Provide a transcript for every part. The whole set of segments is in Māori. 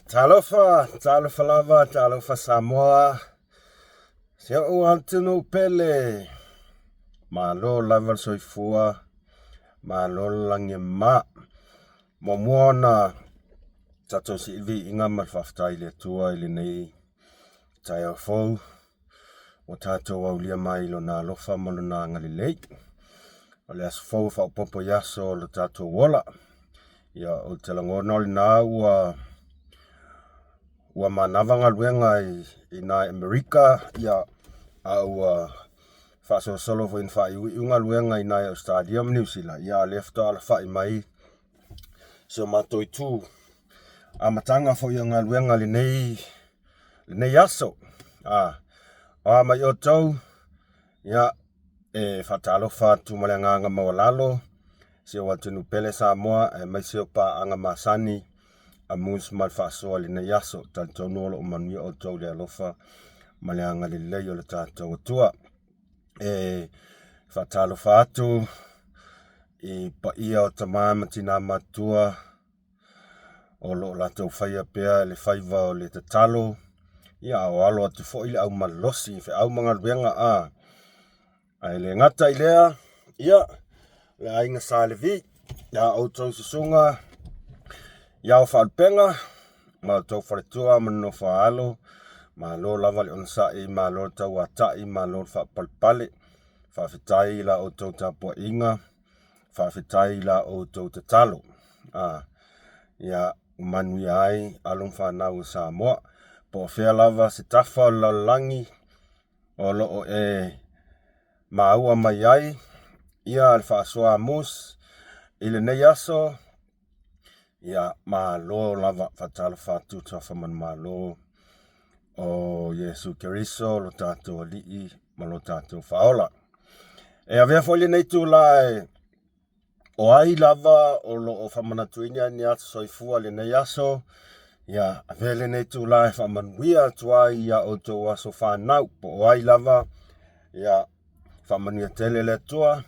Talofa lava, talofa Samoa. Sia o antunu pele. Malo lava soifua. Malo langi ma. Momuana. Tato si iwi inga malfaftai le tua ili nei. Tai au fau. O tato au lia mai lo na lofa malo na ngalilei. O le asu fau fa upopo yaso lo tato wola. Ia o telangona li na ua manavanga luenga i na Amerika ia au faso solo fo in fa iunga luenga i na Australia New Zealand ia lefto ala fa mai so matoi tu amatanga fo iunga luenga li nei aso mai o tau ia fatalo fa tu malanga mawalalo se watunu pele Samoa mai se pa anga masani amus mal faso le na yaso tanto no lo manu o to le alofa maleanga le le le tato tua fatalo fatu pa ia o tamama tina matua o lo la to faia pea le faiva o le tatalo ia o alo atu fo ile au malosi fe au manga benga ai le ngata ilea ia le ainga salevi ya o to sunga ya falpenga ma to fretua mano faalo ma lo lava le onsa e ma lo tau atai ma lo fa palpale fa fitai la o to tapo inga fa fitai la o to tatalo ya manu ai alon fa na u Samoa po fe lava se tafa la langi o lo ma ua mai ai ia alfa soa mus ile ne yaso ia malo lava fatalo fatu tafa man malo o Yesu Keriso lo tato li'i malo tato faola avea foile nei tu lai o ai lava o lo o famanatuinia ni atu soifua le nei aso ia avea le nei tu lai famanuia tuai ia o to waso whanau po o ai lava ia famanuia tele le tua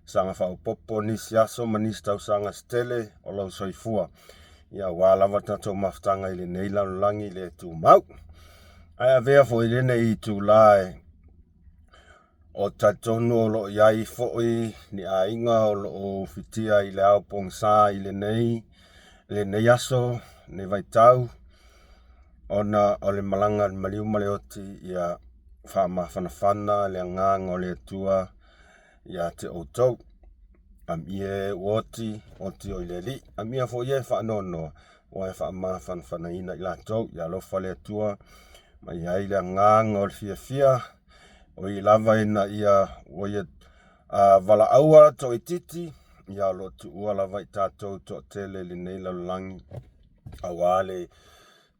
sanga fa popo ni siaso manis tau sanga stele o lo soifua ia wala wata to maftanga ile nei langi le tu mau ai avea fo ile nei tu lai o tatono lo yai foi ni ainga o lo fitia ile au pongsa ile nei le nei aso ne vai tau ona o le malanga maliu maleoti ia fana le ngang o le tua ia te oto am ie woti o ile li am ia fo ie fa no o fa ma fana ina ila to ia lo fa le tua mai ai le ngang o fia o i lava ina ia o ia vala aua to ititi ia lo tu ua lava i tatou to tele le nei langi awale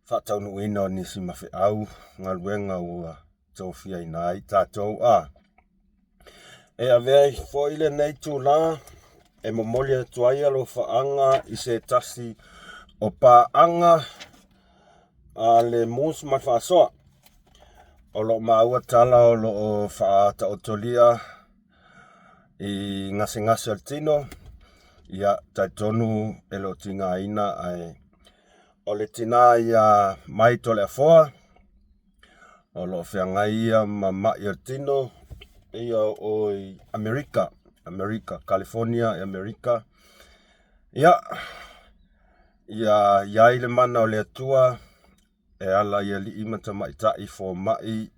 fa tau no ina ni si mafe au ngaluenga ua to fia ina i tatou avea fo ile nei tu la momolia tuaia lo faanga i se tasi o pa anga le mus mafasoa o lo maua tala o lo fa ta otolia i ngase altino ia taitonu elo tinga ina ai o le tina ia mai tole afoa o lo fianga ia mama altino ia o Amerika California Amerika ia ile mana o le tua ala ia li imata mai tai fo mai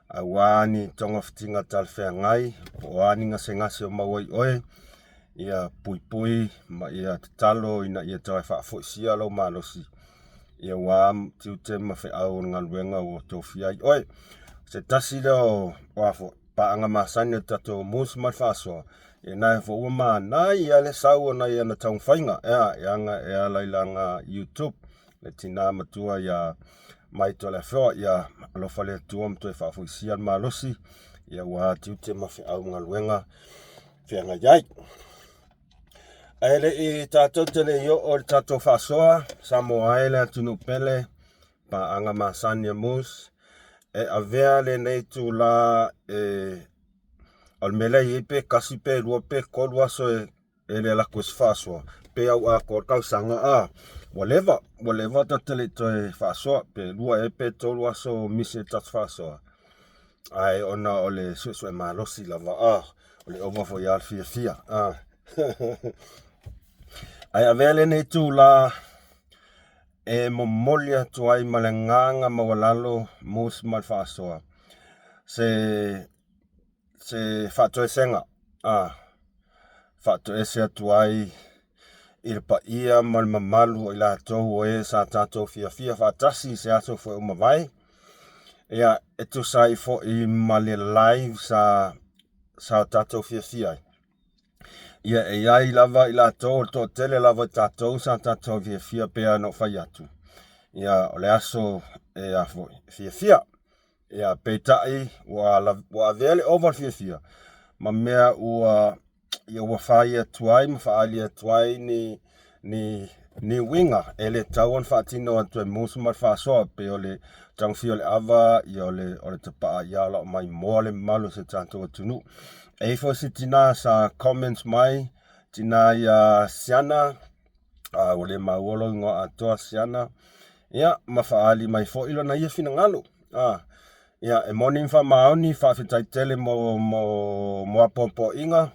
awani tonga fitinga talfeangai o ani ngase o mawai oe ia pui ma ia talo ina ia tae fa fo sia lo malosi ia wam tiute ma fe au ngaluenga o tofia oe se tasi lo wafo pa anga masani tato mus malfaso na fo uma na ia le sau na ia na tau fainga anga lailanga YouTube le tina matua ia mai tole fo ia lo fale tuom to fa fo sia malosi ia wa tiute ma fe au ngaluenga fe anga yai ele i tato tele yo o tato fasoa Samoa ele tunu pele pa anga masani mus avea le nei tu la al mele ipe kasi pe luope kolwa so ele la kus faso pe au a ko kau sanga whatever ta tele toi whaasoa pe lua e pe tolu aso mise tats whaasoa ai ona ole suesue malosi lava ole over for yard fia ai avele nei tu la e momolia tuai malenganga mawalalo mus mal whaasoa se whaatoe senga whaatoe se atuai il pa ia mal mamalu o ila tau o sa tatou fia whaatasi se aso fo umawai ia etu sai fo I male live sa tatou fia ia e ai lava ila tau to tele lava tatou sa tatou fia pea no whai atu ia o le aso e a fo fia ia peitai wa vele over fia ma mea ua ia ua whai atuai ma whaali atuai ni winga ele tauan whaatino atu e musu mar whaasoa pe ole tangwhi ole ava ia ole te paa ia la mai moale malu se tatou atunu e fo si tina sa comments mai tina ia siana ole mauolo ngoa atoa siana ia ma whaali mai fo ilo na ia fina ngalo ia e morning wha maoni whawhitai tele mo apompo inga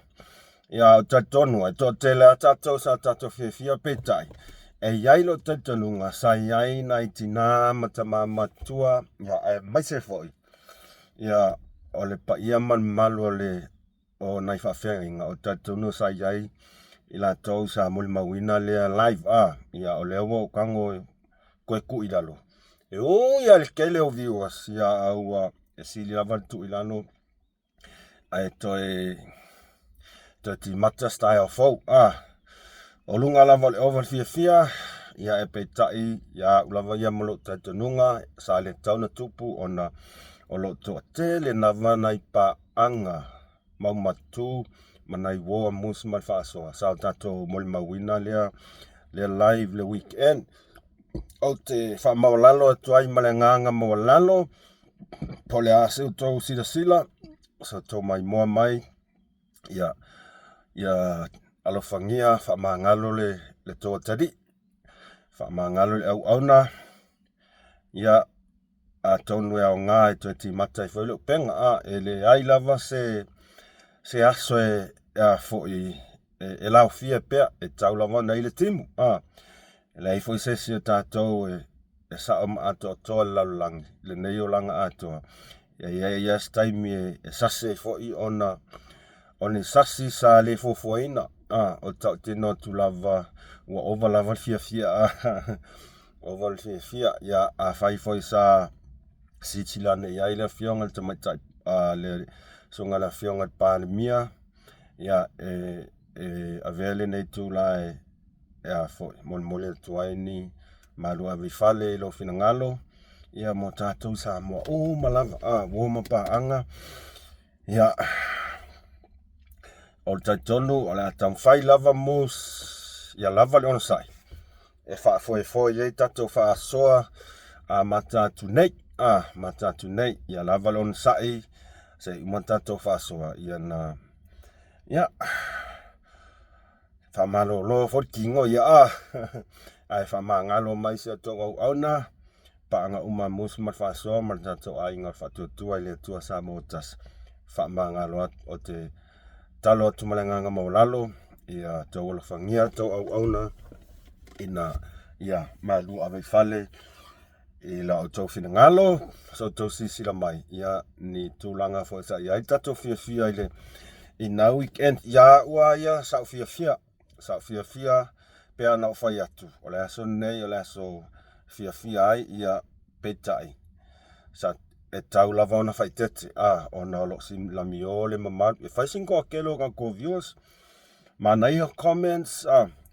ia o tatonu e to tele a tatou sa tatou fia petai e iailo tatanunga sa iai nai tina matua ia e maise foi ia ole pa ia man malu ole o nai whawhenga o tatonu sa iai ila tau sa muli mawina lea live ia ole o kango koe ku idalo ia le kele o viewers ia au e sili lava tu ilano ai toi ti mata style fo o lunga lava le over fia ia e peitai ia ulava ia molo tatanunga sa le tauna tupu ona o lo to tele na vana I pa anga mau matu manai woa mus mal whaasoa sa tato moli mawina le live le weekend o te wha mawalalo atuai malenganga mawalalo pole ase utou sila so to mai moa mai ia alofangia wha maangalo le toa tadi wha maangalo le au auna ia a tonu e au ngā e toi ti matai whaile penga e le ai lava se aso e fo e lau fia pea e tau lava nei le timu le ai fo se si o tātou e sao ma ato toa lalulangi le nei o langa atoa ia staimi e sase fo I oni sasi sa le fofoina o tau tino tu lava ua over lava fia over fia ia a fai foi sa sitilane ia ile fionga te mai tai le songa la fionga pandemia ia avele nei tu lai ia foi mol tuai ni malua vifale lo finangalo ia mo tatou sa mo malava wo mapa anga ia o taitonu o le atang whai lava mus ia lava le ona sai e whaafoe ei tatou whaasoa matatu nei ia lava le ona sai se ima tatou whaasoa ia na ia whamalolo fo kingo ia ai whamangalo mai se atonga auna paanga uma mus mat whaasoa mat tatou ainga whatutua I le tua sa motas whamangalo o te talo atu malenganga maulalo ia tau ola whangia tau au auna ina ia malu ave fale I la o tau finangalo so tau sisila mai ia ni tūlanga fo sa ia I tatou fia ile ina weekend ia ua ia sau fia pea na whai atu o le aso nei o le aso fia ai ia petai sa e tau lava ona whaitete ona lo si lamiole mamau e whaising ko akelo ko viewers manai comments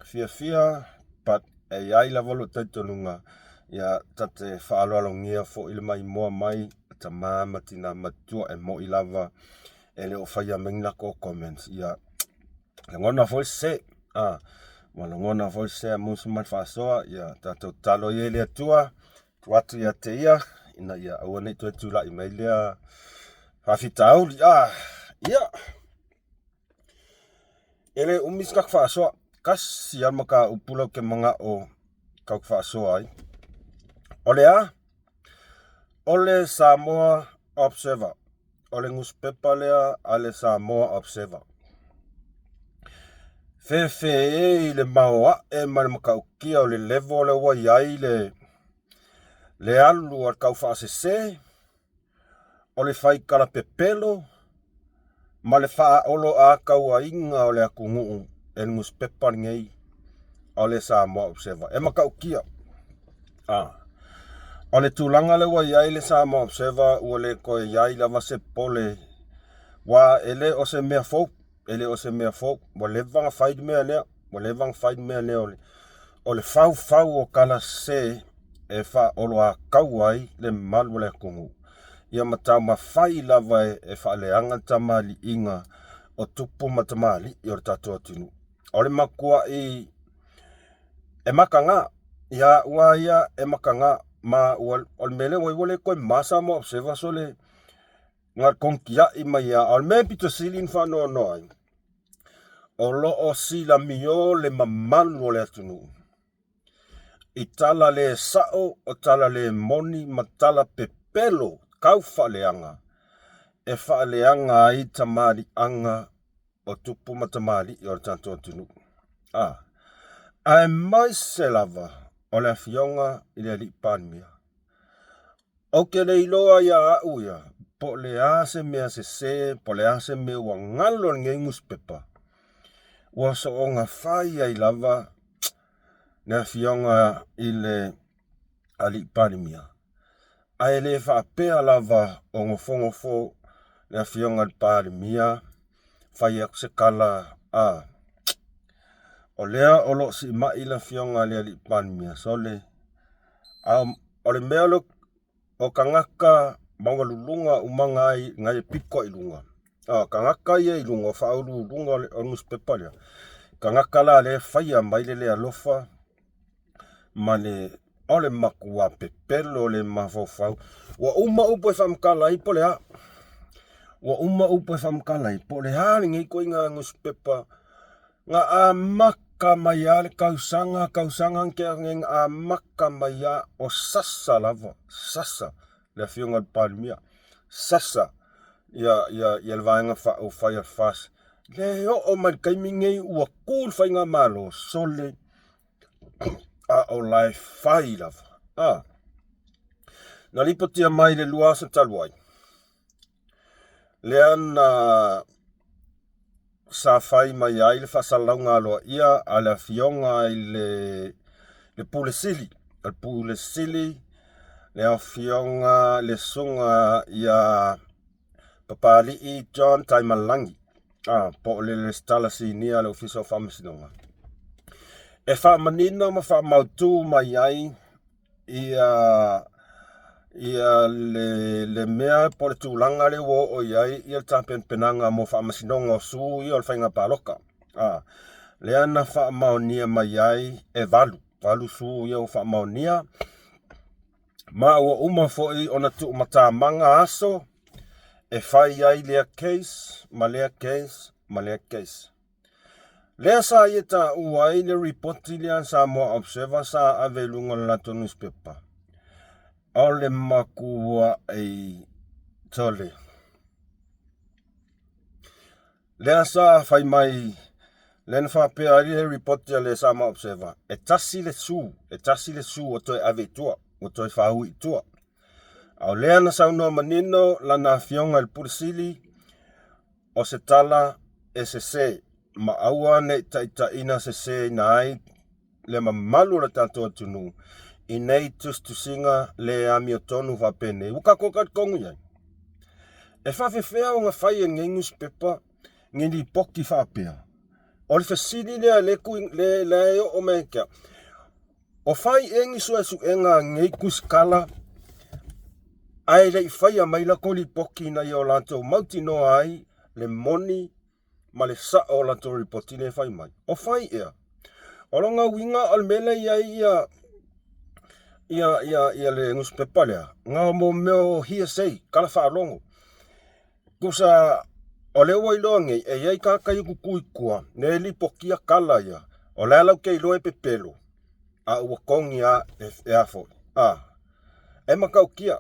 fia but e ai lava lo taitonunga ia tate whaaloalongia fo ile mai moa mai ta mama tina matua e mo I lava ele o whaia mengina ko comments ia ngona fo se ngona fo se musu mat whaasoa ia tatou talo I ele atua tuatu ia te ia ina ia aua nei toi tula I mai lea hawhitauli ia ele umis kak whaasoa kasi al maka upula ke mga o kau whaasoa ai. Olea, ole Samoa Observer. Ole newspaper lea ale Samoa Observer. Fe le maoa e male makaukia o le levo le waiai le alu al kau whaasese. Ole whai kala pepelo. Ma le wha olo a kau a inga o le akungu e newspaper ngei ole Samoa Observer. E makaukia. O le tūlanga le wa iai le Samoa Observer ua le koe iai lava se pole wa ele o se mea folk, wa le vanga whaid mea lea, o le fau o kala se e wha olo a kauai le malu le kungu. Ia matau ma whai lava e wha leanga tamali inga o tupu matamali i o le tatua tinu. O le makua i e makanga, ia ua ia e makanga, ma ol mele wale koe masa mo observa so le ngar konkia i mai a al me pito silin fa no ai o lo o sila mio le mamalu o le atunu i tala le sao o tala le moni matala pepelo kau whaaleanga e whaaleanga ai tamari anga o tupu matamari i o tanto atunu ai mai se lava o le fionga i le lipanmia. O ke le iloa ia au ia, po le ase mea se, po le ase mea ua ngalo ngei newspaper. Ua so o ngā whai ai lava, le fionga i le lipanmia. Ai le whaapea lava o ngofo, le fionga lipanmia, whai ak se kala o lea o lo si mai la fionga le lipanmia so le o le mea lo o kangaka maunga lulunga umanga ai ngai piko i lunga kangaka ia i lunga whaulu lunga o newspaper lea kangaka la le whaia mai le alofa ma le o le makua pepelo le mafofau wa uma upo e whamkala i po lea po le hali ngai koe ngā newspaper nga maka maya le kausanga ke ngeng maka maya o sasa lava le fionga palmia sasa ya le vaenga fa o fire fast le o man kaimingei ua cool fainga malo sole o life fai lava na lipotia mai le luasa taluai le ana sa fai mai ai le whasalaunga loa ia a le fionga i le pulesili. Le pulesili, le a fionga le sunga ia papali i John Taimalangi. Po le stala si nia le official whamasinonga. E whamanina ma whamautu mai ai ia le mea po le tūlanga le wo o iai ia tapen penanga mo whaamasinonga o su i o le whainga paloka. Le ana whaamaonia mai ai e valu su i o whaamaonia. Ma ua uma foi o na tu matamanga aso e whai ai lea case, ma lea case. Lea sa i ta uai le reporti lea Samoa Observer sa avelunga lato newspaper. Ole makua ei tole. Lea sa fai mai len whapea le report le Samoa Observer. E tasi le su o toi ave tua, o toi whahui tua. Au lea na saunoa manino lana fionga le purisili o se tala e se ma aua ne taita ina se na ai le mamalu la tato tunu. I nei tustusinga le ami o tonu whapene. Uka kokat kongu iai. E whawhewhea o ngā whai e ngei newspaper ngini poki whapea. O le whasini lea le leo o mekea. O whai e ngi suesu e ngā ngei kuskala ai le i whai a maila ko li poki na i o lanto mauti noa ai le moni ma le sa o lanto ripoti le whai mai. O whai ea. O longa winga al mele ia le newspaper lea. Ngā mo meo hearsay, kala whaalongo. Kusa o leo wailoa ngei, e iai kakai kukui kua, ne li pokia kala ia. O lea lau kei loe pe pelo. A ua kongi a e a fo. E makau kia.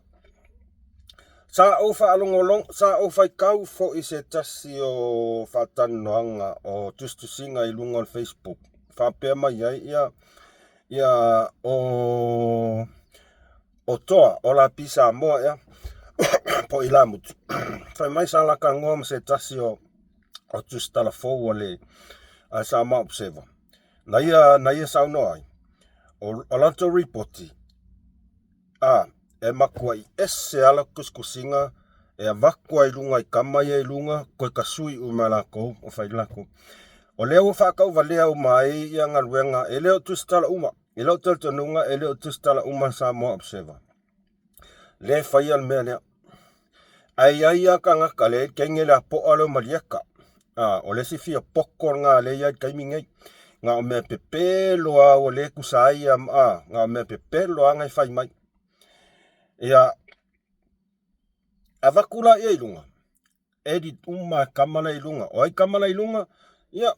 Sa o fa alongolong, sa o fai kau fo i se tasi o whatanoanga o tustusinga I lunga o Facebook. Whapea mai ai ia o toa o la pisa moa ia po I la mutu. Whai mai sa laka ngoa ma se tasi o tustala fo le a sa ma observa. Na ia sauno ai. O lanto reporti. E makua I ese ala kuskusinga e a vakua I lunga I kamai I lunga koe kasui uma lako o whai lako. O leo whakau valea umai I anga luenga e leo tustala uma. E leo teltonunga e leo tustala uma sa moa observa. Le whai al mea lea. Ai aka ngaka le kenge le po alo malieka. O le si fia pokor ngā le iai kaimingei. Ngā o mea pepelo a o le kusai ngā o mea pepelo a ngai whai mai. Ia avakula ia I lunga. Edit uma kamana I lunga. O ai kamana I lunga. Ia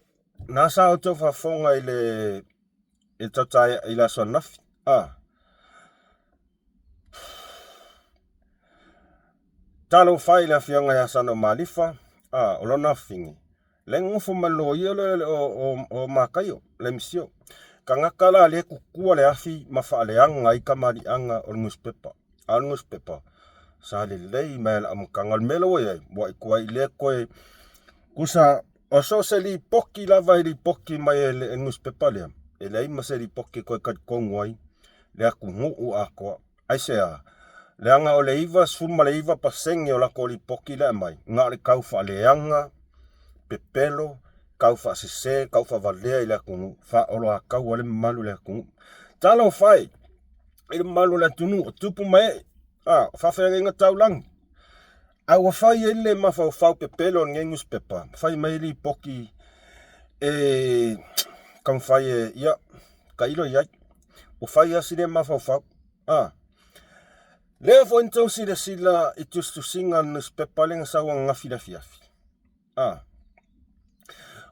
nasa o tau whafonga I le tatai I la sonafi. Talo whai la fianga ya sano malifa. O lona fingi. Le ngofo malo ia o makaio. Le misio. Kangakala le kukua le afi mawhaaleanga I kamarianga o newspaper. A newspaper. Sa le lei mai am kangal melo ia. Wa I le koe. Kusa o so se li poki lava I li poki mai le newspaper lea. E lei ma se li poki koe kat kongwai. Le aku ngu akoa. Ai sea. Le anga o le iwa, sfuma le iwa pasengi o lako li poki le mai. Ngā le kaufa leanga, pepelo, kaufa sise, kaufa valea I le akungu. Fa olo a kau ale malu le akungu. Talo fai, I malu le tunu, o tupu mai. Whawhea inga tau lang. Awa fai ele ma fau pepelo nge newspaper. Fai mai li poki kam fai ia, ka ilo iai. O fai asine ma fau. Lea fo entau sila I tustusinga newspaper lenga sawa ngafi la fiafi.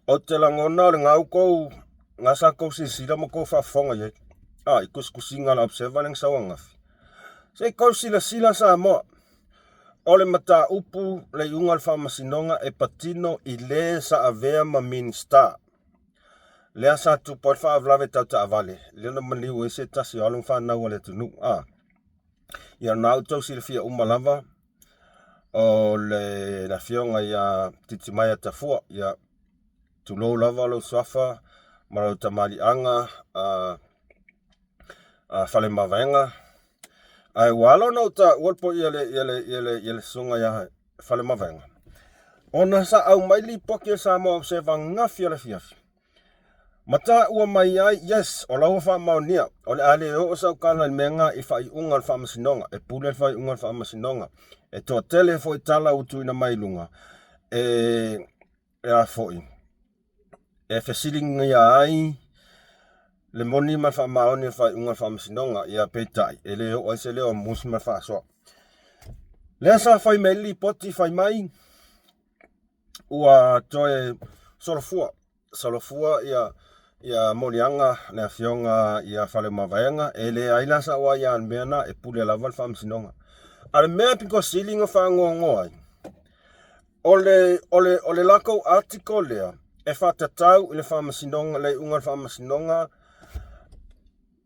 O te langona le ngau kou, ngasa kou sila mo kou whafonga iai. I kuskusinga la observa lenga sawa ngafi. Se kou sila sa moa. O le mata upu le iunga le whamasinonga e patino I le sa avea ma minister. Lea sa tupo le whaavlawe tau ta avale. Lea na maniu e se tasi alung whanau le tunu. Ia nau tau sila fia umalava o le na fionga ia titimaya tafua ia tulou lava lo swafa marau tamali anga fale mavenga ai walo no ta wolpo ia le sunga ia fale mavenga ona sa au mai li poki sa mo observa ngafia le fiafi mata ua mai ai, yes, o lau wha maunia. O le ale o sa ukana I menga I wha I unga wha masinonga. E pule wha I unga wha masinonga. E toa tele fo I tala utu ina mailunga. E a fo I. E fesilinga ia ai. Le moni ma wha maoni wha I unga wha masinonga. Ia peitai. E le o se leo musi ma wha soa. Lea sa whai meli poti whai mai. Ua toe solofua. Solofua ia morianga na fionga ia fale mavaenga e le aila sa wa ia mena e pule lava fam sinonga ale mea piko silinga fa ngongo ai ole lako article lea e fatatau le fam sinonga le unga fam sinonga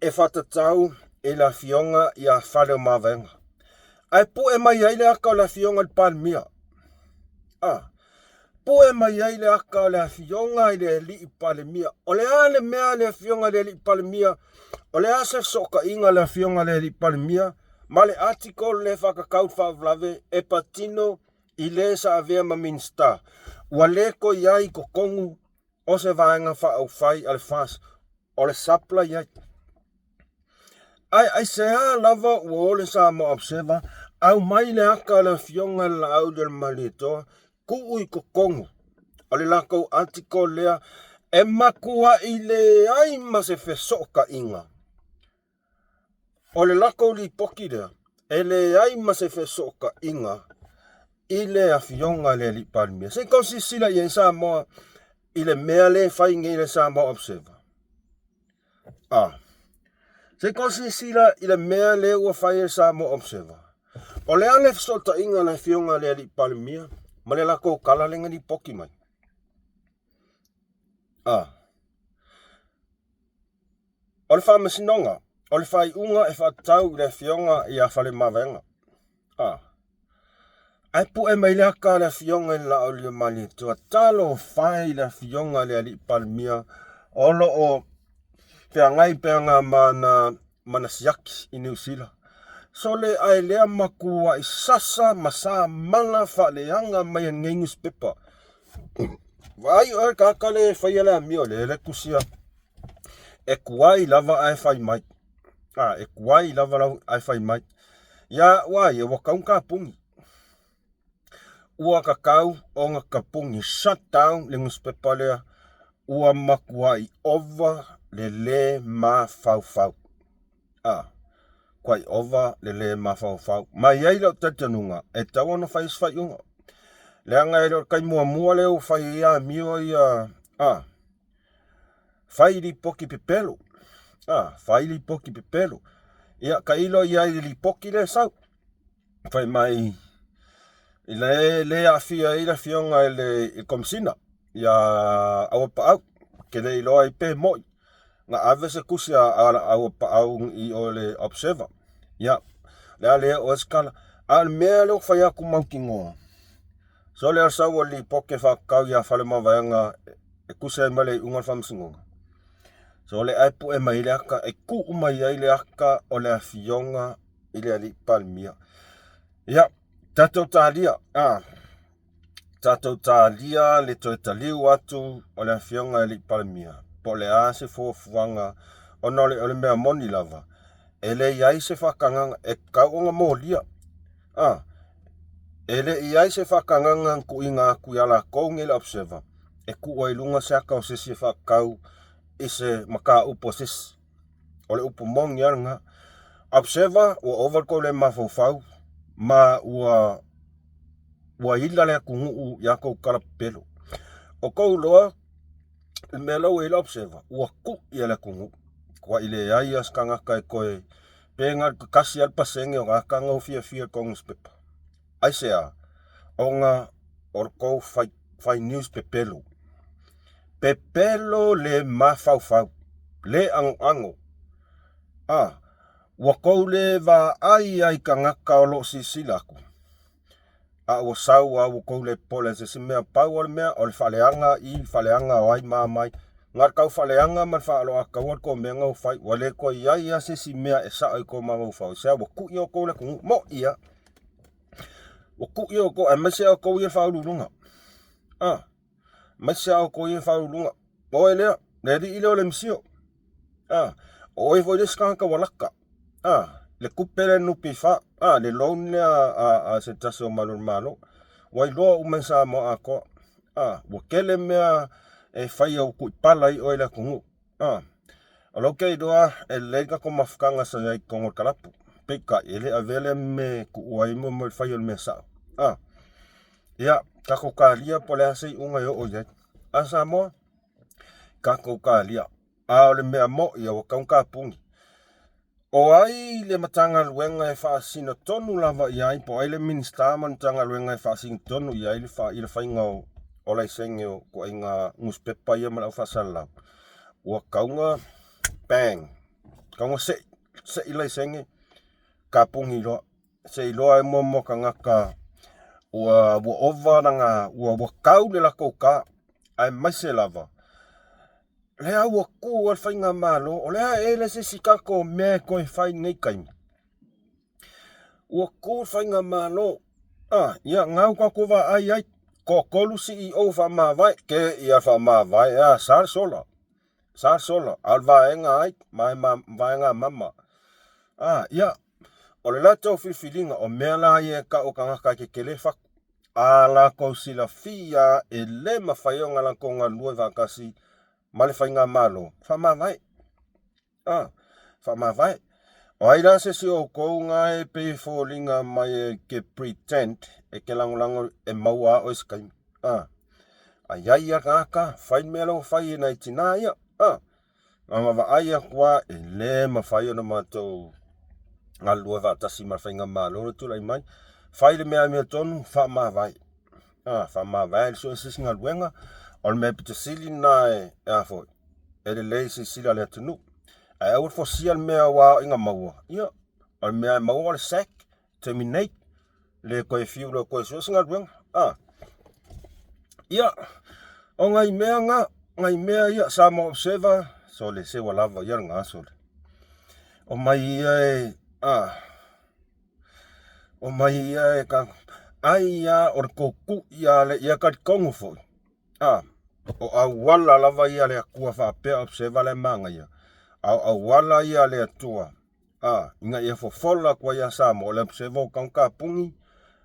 e fatatau e la fionga ia fale mavaenga ai pu e mai ai le aka la fionga palmia po e mai ai le aka le fionga I le li palemia. O le ale mea le fionga le li palemia. O le ase soka inga le fionga le li palemia. Ma le article le whakakau whavlave e patino I le sa avea ma minsta. Ua leko iai ko kongu o se vaenga wha au whai ale fas. O le sapla iai. Ai sea lava ua ole sa mo observa. Au mai le aka le fionga la au del malitoa. Kuui ko kongu. O le lako article lea e makua I le ai ma se fesoka inga. O le lako li poki lea e le ai ma se fesoka inga I le afionga le li palmia. Se konsi sila I sa moa I le mea le whai nge le sa moa observa. Se kosi sila ila mea le ua whaia sa mo observer. O le ale fsota inga na fionga le ali palimia, ma le lako kala lenga ni poki mai. O le wha masinonga, o le whai unga e whatau le fionga i a whale mawenga. Ai pu e mai leaka le fionga la o le mani tua talo whai le fionga le ali palimia, olo o peangai peanga mana siaki i New Zealand. So le ai lea makua i sasa masa manga whaleanga mai ngengus pepa. Vai o kaka le whaiala mio le kusia. E kuai lava ai whai mai. E kuai lava ai whai mai. Ia wai e wakaun ka pungi. Ua kakau o nga kapungi shut down le ngus pepa lea. Ua makua i over le ma fau. Kwai over le ma fau. Mai ai lo tatanunga. E tawana whai unga. Leanga ilo kai mua leo whai ia mio ia. Whai li poki pepelo. Whai li poki pepelo. Ia ka ilo ia li poki le sau. Whai mai. Le a fia ila fionga le komsina. Ia awa pa au. Kele ilo ai pe moi. Nga avese kusia awa pa au i o le observer. Ia. Le o skala. Al mea leo whai aku maukingoa. So le sa o li poke whakau ia whale mawaianga e kusia male ungal whamsingonga. So le aipu e mai leaka e ku umai ai leaka o le fionga i le ali palmia. Ia, tatou talia. Tatou talia le toi taliu atu o le fionga i ali palmia. Po le a se fuanga o le mea moni lava. E le iai se whakanganga e kauonga molia. Ele iai se whakanganga ku inga ku yala kounge le observer. E ku oi lunga se akau se se whakau i se maka upo sis. O le upo mong yanga. Observer ua overko le mafau ma ua ila le kungu ya kou kalapelo. O kou loa me lau e le observer ua ku ia le kungu. Kwa ile iai askanga kai koe penga kasi alpasenge o akanga fia kongus pepa. Aisea, onga orko fai news pepelo. Pepelo le mafau. Le ango. Wakou le va ai kangaka o lo sisilaku. Ua sau wakou le pole se mea pau o le mea o le faleanga o ai mamai. Ngar kau faleanga man faalo a kawar ko menga o fai. Wale ko iai se si mea e sa ai ko mamau fau. Sea waku i o ko le kungu. Mo ia. Waku i o ko e mese o ko i e fau lulunga. Mese o ko i e fau lulunga. O e lea. Neri ile o le msio. O e voi le skanka walaka. Le kupele nupi fa. Le loan lea se tase o malo. Wai loa umensa mo ako. Wakele mea e fai au kui pala i o le kungu. Alo kei doa e lega ko mafkanga sa yai kongor kalapu. Peka ele avele me ku uai mo fai o le mea sao. Ia, kako kalia pole asei unga yo o yai. Asa moa, kako kalia. O le mea mo ia wakaun ka pungi. O ai le matanga luenga e wha sino tonu lava iai, po ai le minister matanga luenga e wha sino tonu iai le wha ingau o lai senge o ko inga newspaper ia malau wha salau. Ua kaunga, bang. Kaunga se ilai senge, ka pungi loa. Se iloa e momo ka ngaka, ua ova nanga, ua kau le lako ka, ai maise lava. Lea ua ku al whainga malo, o lea ele se sikako mea koe whai nei kaimi. Ua ku whainga malo, ia ngau kako wa ai, ko kolu CEO wha mawai, ke ia wha mawai, sar sola, al vaenga ai, mai vaenga mama. Ia, o le lato whiwhiringa, o mea la ie ka o kangaka ke kelefak, la kou sila fia e le mawhaionga la konga lua vakasi, male whainga malo. Whamawai. Whamawai. O aira se si o kou ngā e pe fōlinga mai e ke pretend e ke langolango e maua o iskai. A iai a kaka, whai melo whai e nei tina ia. Ama vaai akua e le mawhai o na mātou ngā lua whaatasi ma whainga māloro tu lai mai. Whai le mea tonu, wha maa vai. Wha maa vai, so e sisi ngā luenga, o le mea pita sili na e fo. E le lei si sila le atunu. E au fo sia le mea wā inga maua. Ia, o le mea maua le sack, terminate, le koe fiu le koe so ngā luenga. Ia, o ngai mea ia sa mo observer, so le sewa lava ia ngā so le. O mai ia e ka ai ia o koku ia le ia ka kongu fo. O au wala lava ia le akua whapea observer le manga ia. Au wala ia le atua. Inga ia fo fola kwa ia sa mo le observer kang ka pungi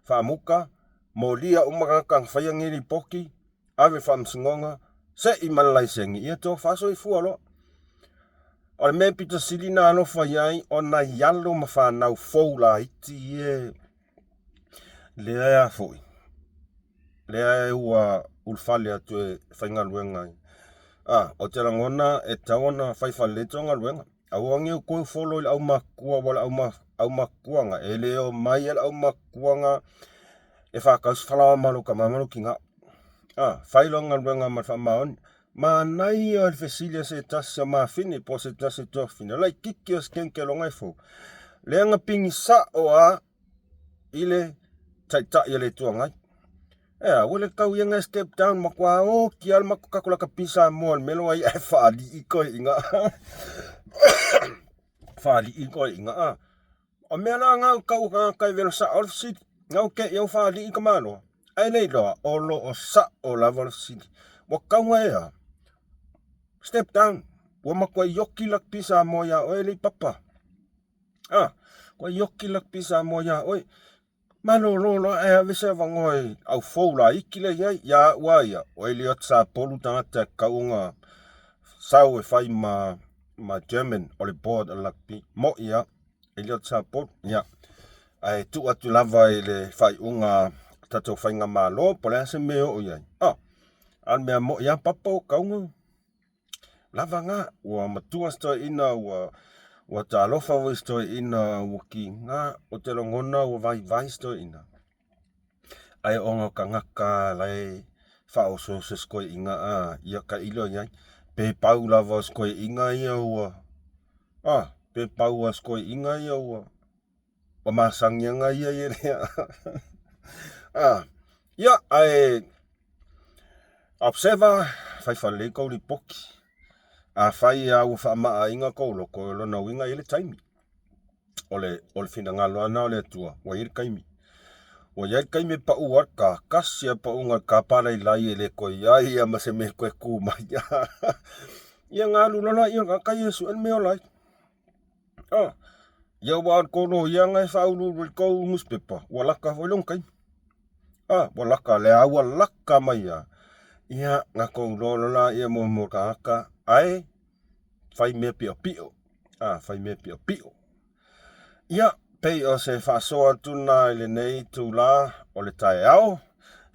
whamuka mo lia umakang whaiangiri poki ave whamsingonga se i manalai sengi ia tō whaso i fualo. O le mea pita sili na alofa iai o na yalo ma whanau fou la iti e lea foi. Lea e ua ulfale atu e whainga luenga. O te rangona e tawana whaifaleto ngā luenga. Au angi o koe folo ili au makua wala au makuanga. E leo mai ele au makuanga e whakaus whalawa malu ka mamalu ki ngā. Whailo ngā luenga ma whamaoni. Ma nai o le fesilia se tasi ma fini po se tasi to fini. Lai kiki o skenke longai fo. Le anga pingi sa o a ile taita i le tuangai. Wile kau ianga step down makua o ki al maku kakula ka pisa mo melo ai e whaali i koe inga. Whaali i koe inga. O mea la ngau kau kai velo sa o le sidi. Ngau ke iau whaali i ka mano. Ai nei loa o lo o sa o lava le sidi. Wa kaunga ea. Step down. Wa makua yoki lak pisa mo ya oe li papa. Kwa yoki lak pisa mo ya oe. Malo lo e avisa vangoi au foula ikile ya wa ya. Oe li otsa polu tangata kaunga sau e whai ma German o le board alakpi. Mo ia. E li otsa polu. Ya. Ai tu atu lava e le whai unga tato whainga malo. Pole ase meo o iai. Al mea mo ia papa o kaunga. Lava ngā, ua matua stoi ina, ua ta alofa ua stoi ina, ua ki ngā, o te longona, ua vai stoi ina. Ai onga ka ngaka lai, whao so se skoi inga, ia ka ilo iai. Pe pau lava skoi inga ia ua. Pe pau a skoi inga ia ua. Wa masangia nga ia ia. Ia, ai, observer, whaiwhale kou li poki. Whai au whamaa inga kou loko lona winga ele taimi. Ole whina ngaloa na ole atua, wa iri kaimi. Wa iri kaimi pa uar ka kasia pa unga ka palai lai ele koe iai ia ma se me koe kuma ia. Ia ngā lulala ia ngā kai esu en meo lai. Ia waan kono ia ngai whaulu rui kou newspaper, wa laka hoilong kai. Wa laka le awa laka mai ia. Ia ngā kou lolala ia mo ka haka. Ai, whai mea pio pio. Whai mea pio pio. Ia, pei o se whasoa tuna ele nei tū la o le tae au.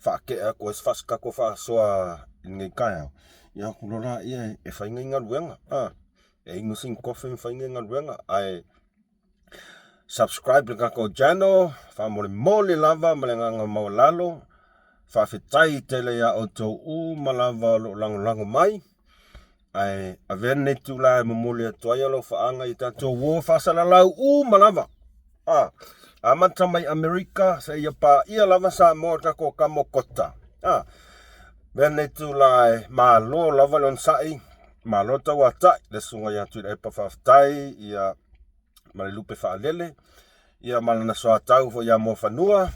Whakea ko es whaska ko whasoa ngai kai au. Ia kulora ia e whainga inga ruenga. E ingo sing kofi whainga inga ruenga. Ai, subscribe le kako channel. Whamole mole lava malenganga maulalo. Whawhetai tele ia o tō u malava lo lango mai. Ai avene tu la mamule toya lo faanga i tato wo fasala lau malava. Amata mai Amerika sa ia pa ia lava sa mo kako kamokota. Vene tu la ma lo lava lon sai ma lo tawa tai le sunga ya tu e pa faftai ia malilupe fa lele ia malana so tau fo ia mo fanua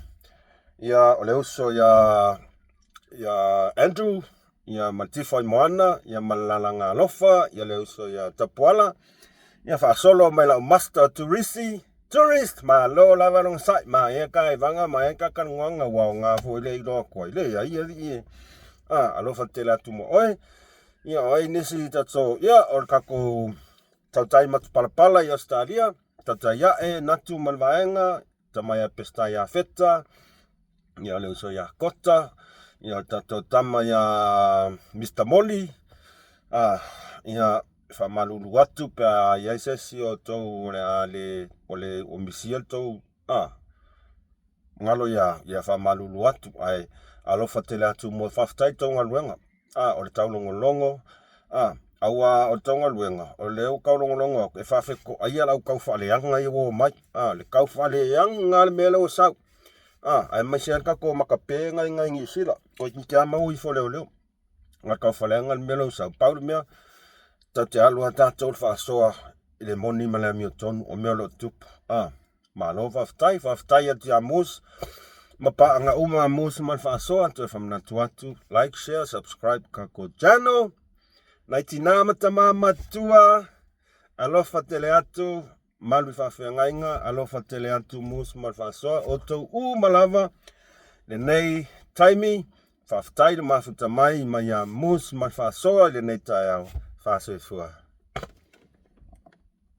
ia ole uso ya Andrew ia matifai moana, ia malalanga alofa, ia leuso ia tapuala, ia whaasolo mai lau master tourist, ma lo lava nung sai, ma ia kai vanga, ma ia kakan nganga wao ngā fuile i loa koi, le ia, alofa te la tumo oe, ia oe nisi tato, ia or kako tautai matu palapala i Australia, tautai ia natu malvaenga, tamaya pesta ia feta, ia leuso ia kota, ia tato tama ya Mr. Molly, ia whamalulu atu pe a iaisesi o tau ole o misia tau ngalo ia whamalulu atu ai alofa tele atu mo whaftai tau ngaluenga ole tau longo aua o tau ngaluenga o leo kau longo e whawheko aia lau kau whaleanga i wo mai le kau whaleanga le mele o sau ai mai se ka ko makape ngai ngi sila o ki ama ui fo leo nga kau whaleanga le mele o sau paulu mea te alua tātou whaasoa I le moni ma le amio tonu o mea lo tupu. Ma lo whaftai ati a mus. Ma paanga uma a mus ma le whaasoa tu e whamanatu atu. Like, share, subscribe ka ko channel. Nai tina matama matua. Alofa tele atu. Malu whawhia ngainga. Alofa tele atu mus ma le whaasoa. Oto malava. Le nei taimi. Whaftai le mafuta mai. Ma ia mus ma le whaasoa. Le nei tai au. Whaasoi fua.